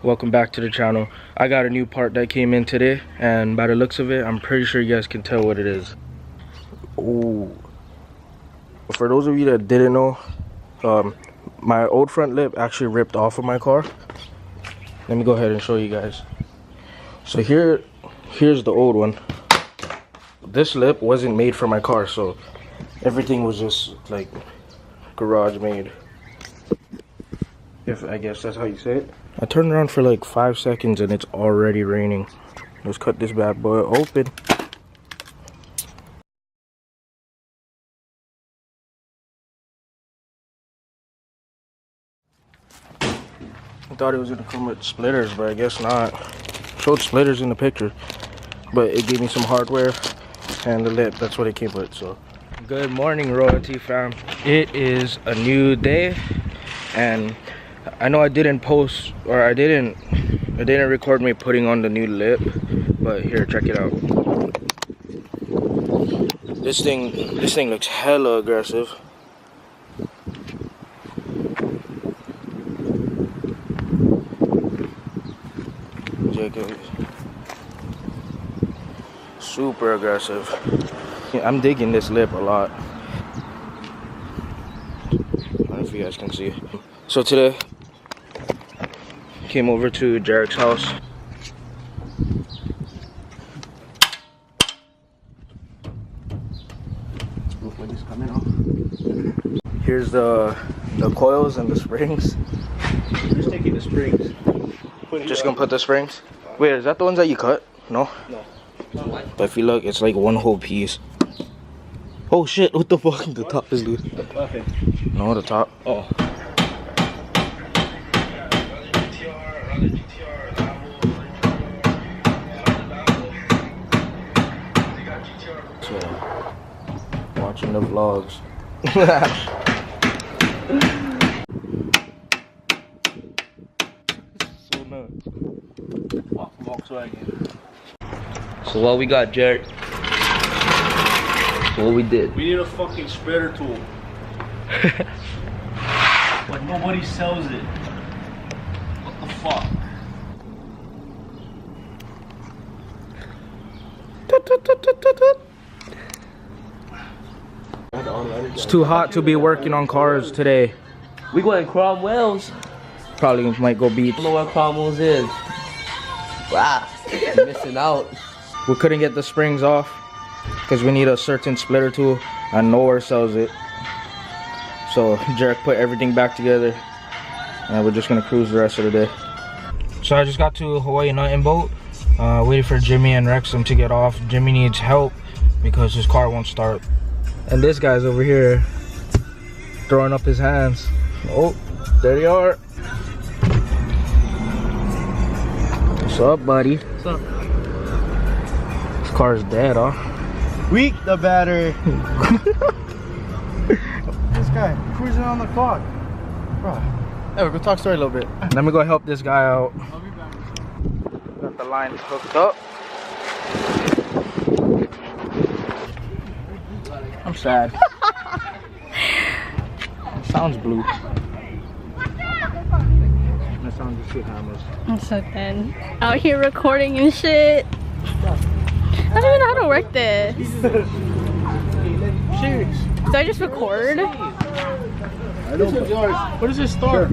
Welcome back to the channel. I got a new part that came in today, and by the looks of it, I'm pretty sure you guys can tell what it is. Ooh. For those of you that didn't know, my old front lip actually ripped off of my car. Let me go ahead and show you guys. So here's the old one. This lip wasn't made for my car, so everything was just like garage made. If I guess that's how you say it. I turned around for like 5 seconds and it's already raining. Let's cut this bad boy open. I thought it was gonna come with splitters, but I guess not. Showed splitters in the picture, but it gave me some hardware and the lip. That's what it came with. So good morning, Royalty fam. It is a new day, and I know I didn't post, or I didn't record me putting on the new lip, but here, check it out. This thing looks hella aggressive. Jacob, super aggressive. I'm digging this lip a lot. I don't know if you guys can see. So today, came over to Jarek's house. Here's the coils and the springs. Just taking the springs. Just gonna put the springs. Wait, is that the ones that you cut? No? No. But if you look, it's like one whole piece. Oh shit, what the fuck? The top is loose. Okay. No, the top. Oh. So, watching the vlogs. So nuts. Volkswagen. So what we got, Jared? So what we did? We need a fucking spreader tool. But nobody sells it. What the fuck? It's too hot to be working on cars today. We going Cromwell's. Probably might go beach. I don't know where Cromwell's is. Wow, you're missing out. We couldn't get the springs off because we need a certain splitter tool and nowhere sells it. So Jarek put everything back together and we're just gonna cruise the rest of the day. So I just got to Hawaii Nutting Boat. Waiting for Jimmy and Wrexham to get off. Jimmy needs help because his car won't start. And this guy's over here throwing up his hands. Oh, there you are. What's up, buddy? What's up? This car's dead, huh? Weak the battery. This guy cruising on the clock. Bro. Hey, we'll go talk story a little bit. Let me go help this guy out. I'll be back. Got the line hooked up. I'm sad. Sounds blue. That sounds just shit hammers. I'm so dead. Out here recording and shit. I don't even know how to work this. Cheers. Do I just record? I don't. What is this store?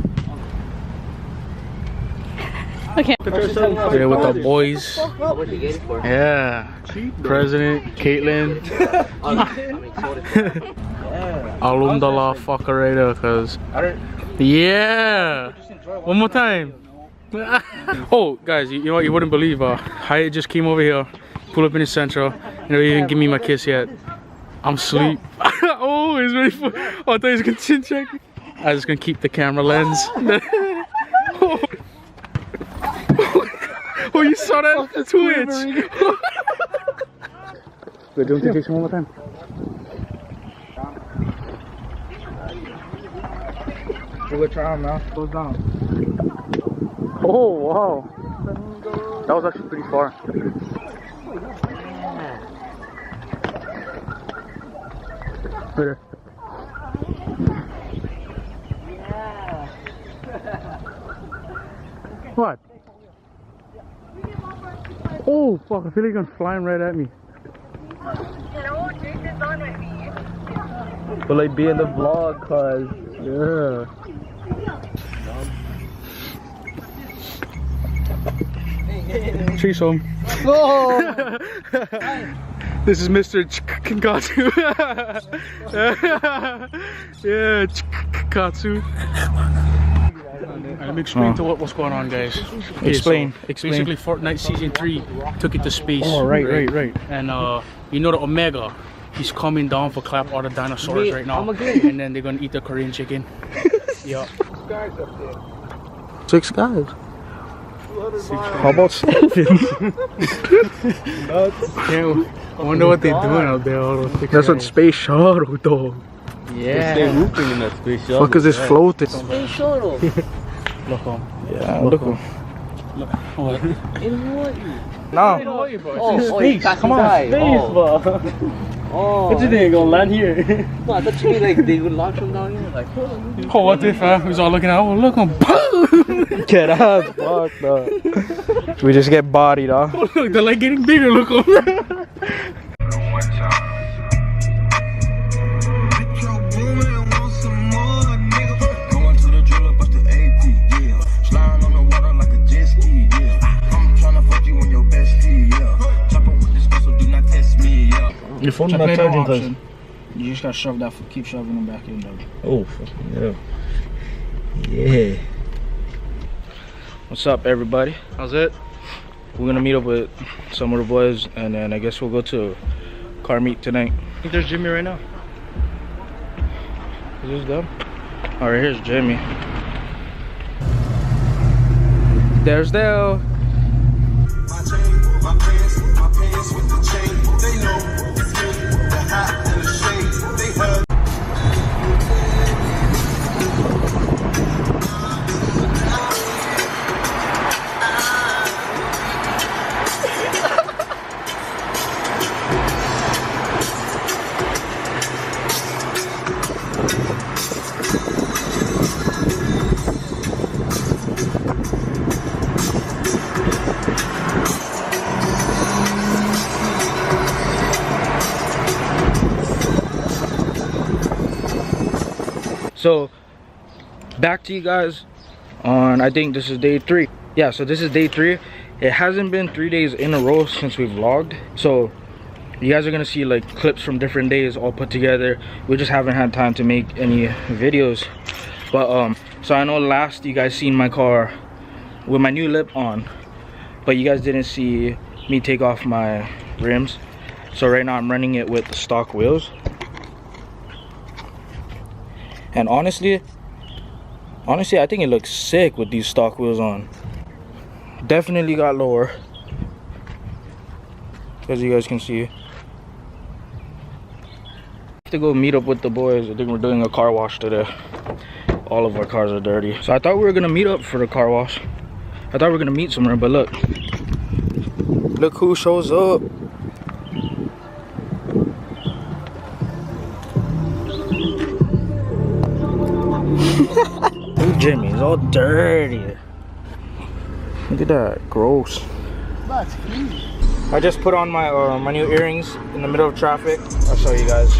Okay. Here with the boys. What'd you get it for? Yeah. President, Caitlin. Alhamdulillah fucker right there, cause yeah. One more time. Oh guys, you know what, you wouldn't believe, I just came over here, pull up in the Sentra, and they didn't give me my kiss yet. I'm asleep. Oh, he's ready for, oh, I thought he was gonna chin check. I was gonna keep the camera lens. Oh. Oh, you saw that twitch. Wait, don't you take one more time? We'll try him now. Goes down. Oh wow, that was actually pretty far. Right there. What? Oh fuck, I feel like I'm flying right at me. No, Jason's on with me. But like be in the vlog, cause yeah. Trees home. Oh! This is Mr. Katsu. Yeah, Katsu. Let me explain to what's going on, guys. Okay, Explain. Basically, Fortnite Season 3 took it to space. Oh, right. And you know the Omega, he's coming down for clap all the dinosaurs right now. And then they're gonna eat the Korean chicken. Yeah. 6 guys. How about 7? I wonder what they're doing out there. All those six That's guys. what space shuttle, dog. Yeah. They're hooping in that space shuttle. Fuck is this floating? Space shuttle. Look on. Yeah, look. What? In Hawaii. No. Oh, you got Come on, Oh. What you think? Gonna land here? No, I thought you mean like they would launch them down here. Like, Oh, what if he's all looking out? Oh, look on. Get out, fuck no. We just get bodied, huh? Oh, look, they're like getting bigger. Look on. Your phone's not charging, cause you just gotta shove that. Keep shoving them back in, dog. oh, fucking yeah. What's up, everybody? How's it? We're gonna meet up with some of the boys, and then I guess we'll go to car meet tonight. I think there's Jimmy right now. Is this them? All right, here's Jimmy. There's Dale. My pants with the chain. They know it's me, the hat and the shade. They heard. So back to you guys on, I think this is day 3. Yeah, so this is day 3. It hasn't been 3 days in a row since we've vlogged, so you guys are gonna see like clips from different days all put together. We just haven't had time to make any videos. But so I know last you guys seen my car with my new lip on, but you guys didn't see me take off my rims. So right now I'm running it with the stock wheels. And honestly, I think it looks sick with these stock wheels on. Definitely got lower, as you guys can see. Have to go meet up with the boys. I think we're doing a car wash today. All of our cars are dirty. So I thought we were gonna meet up for the car wash. I thought we were gonna meet somewhere, but look who shows up. Jimmy's all dirty. Look at that, gross. That's clean. I just put on my my new earrings in the middle of traffic. I'll show you guys.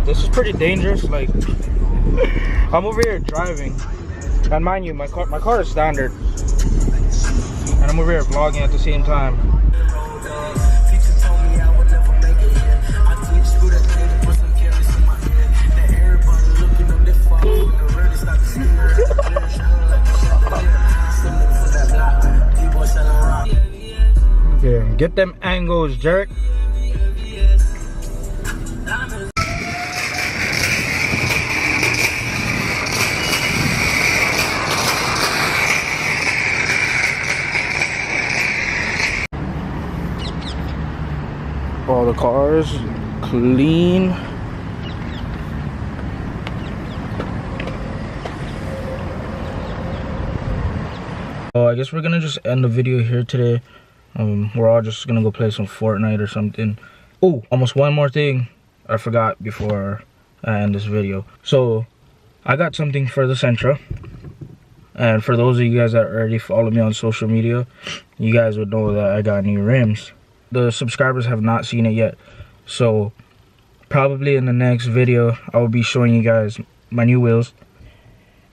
This is pretty dangerous. Like, I'm over here driving, and mind you, my car is standard, and I'm over here vlogging at the same time. Yeah, get them angles, jerk. All the cars clean. I guess we're gonna just end the video here today. We're all just gonna go play some Fortnite or something. Oh, almost one more thing I forgot before I end this video. So I got something for the Sentra. And for those of you guys that already follow me on social media, you guys would know that I got new rims. The subscribers have not seen it yet, so probably in the next video I will be showing you guys my new wheels.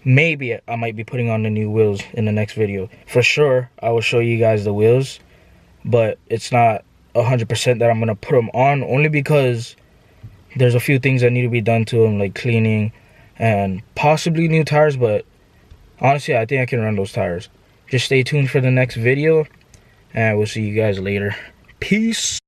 Maybe I might be putting on the new wheels in the next video. For sure I will show you guys the wheels, but it's not 100% that I'm gonna put them on, only because there's a few things that need to be done to them, like cleaning and possibly new tires. But honestly, I think I can run those tires. Just stay tuned for the next video, and we'll see you guys later. Peace.